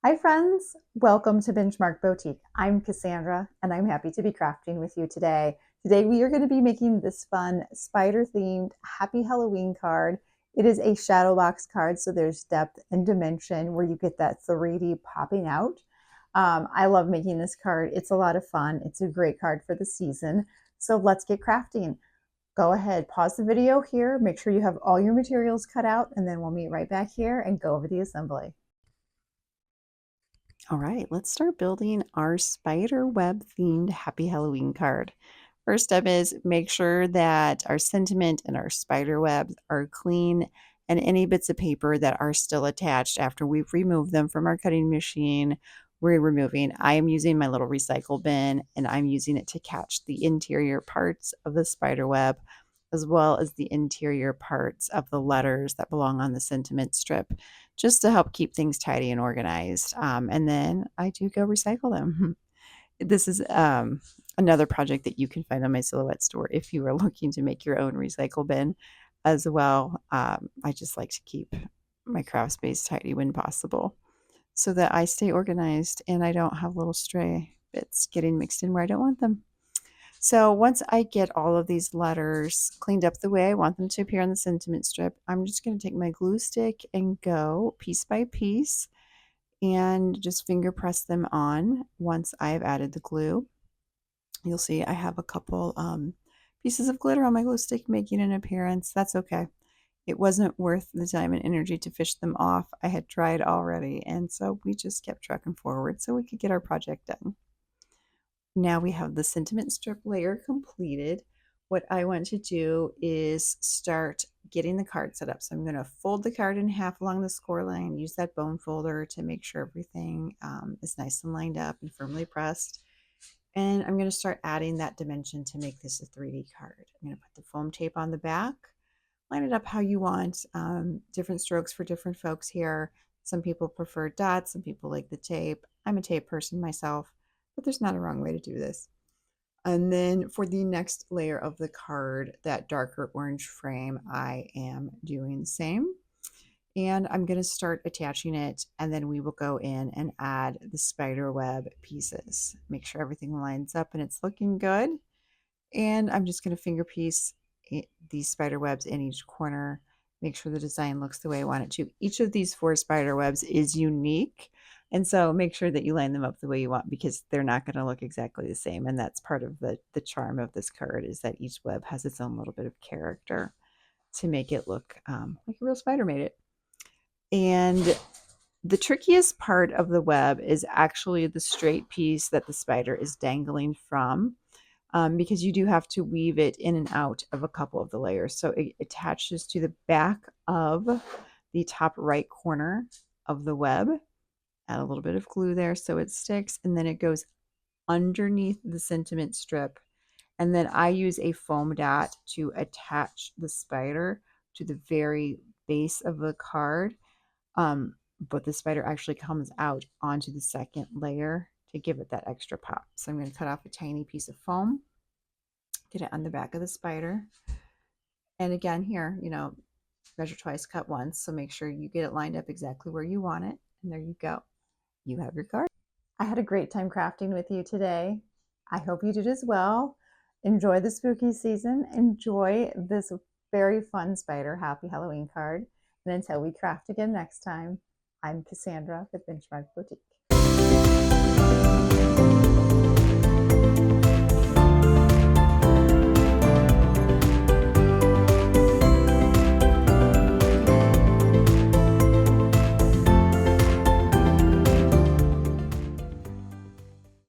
Hi friends, welcome to Benchmark Boutique. I'm Cassandra and I'm happy to be crafting with you today. Today we are going to be making this fun spider themed Happy Halloween card. It is a shadow box card, so there's depth and dimension where you get that 3D popping out. I love making this card. It's a lot of fun. It's a great card for the season. So let's get crafting. Go ahead, pause the video here, make sure you have all your materials cut out, and then we'll meet right back here and go over the assembly. All right, let's start building our spider web themed Happy Halloween card. First step is make sure that our sentiment and our spider webs are clean and any bits of paper that are still attached after we've removed them from our cutting machine, we're removing. I am using my little recycle bin and I'm using it to catch the interior parts of the spider web as well as the interior parts of the letters that belong on the sentiment strip, just to help keep things tidy and organized. And then I do go recycle them. This is another project that you can find on my Silhouette store if you are looking to make your own recycle bin as well. I just like to keep my craft space tidy when possible so that I stay organized and I don't have little stray bits getting mixed in where I don't want them. So once I get all of these letters cleaned up the way I want them to appear on the sentiment strip, I'm just going to take my glue stick and go piece by piece and just finger press them on once I've added the glue. You'll see I have a couple pieces of glitter on my glue stick making an appearance. That's okay. It wasn't worth the time and energy to fish them off. I had tried already, and so we just kept trucking forward so we could get our project done. Now we have the sentiment strip layer completed. What I want to do is start getting the card set up. So I'm going to fold the card in half along the score line, use that bone folder to make sure everything is nice and lined up and firmly pressed. And I'm going to start adding that dimension to make this a 3D card. I'm going to put the foam tape on the back, line it up how you want. Different strokes for different folks here. Some people prefer dots, some people like the tape. I'm a tape person myself, but there's not a wrong way to do this. And then for the next layer of the card, that darker orange frame, I am doing the same. And I'm going to start attaching it, and then we will go in and add the spider web pieces. Make sure everything lines up and it's looking good. And I'm just going to finger piece these spider webs in each corner, make sure the design looks the way I want it to. Each of these 4 spider webs is unique. And so make sure that you line them up the way you want because they're not going to look exactly the same. And that's part of the charm of this card is that each web has its own little bit of character to make it look like a real spider made it. And the trickiest part of the web is actually the straight piece that the spider is dangling from, because you do have to weave it in and out of a couple of the layers. So it attaches to the back of the top right corner of the web. Add a little bit of glue there so it sticks, and then it goes underneath the sentiment strip. And then I use a foam dot to attach the spider to the very base of the card. But the spider actually comes out onto the second layer to give it that extra pop. So I'm going to cut off a tiny piece of foam, get it on the back of the spider. And again, here, measure twice, cut once. So make sure you get it lined up exactly where you want it. And there you go. You have your card. I had a great time crafting with you today. I hope you did as well. Enjoy the spooky season. Enjoy this very fun spider Happy Halloween card. And until we craft again next time, I'm Cassandra with Benchmark Boutique.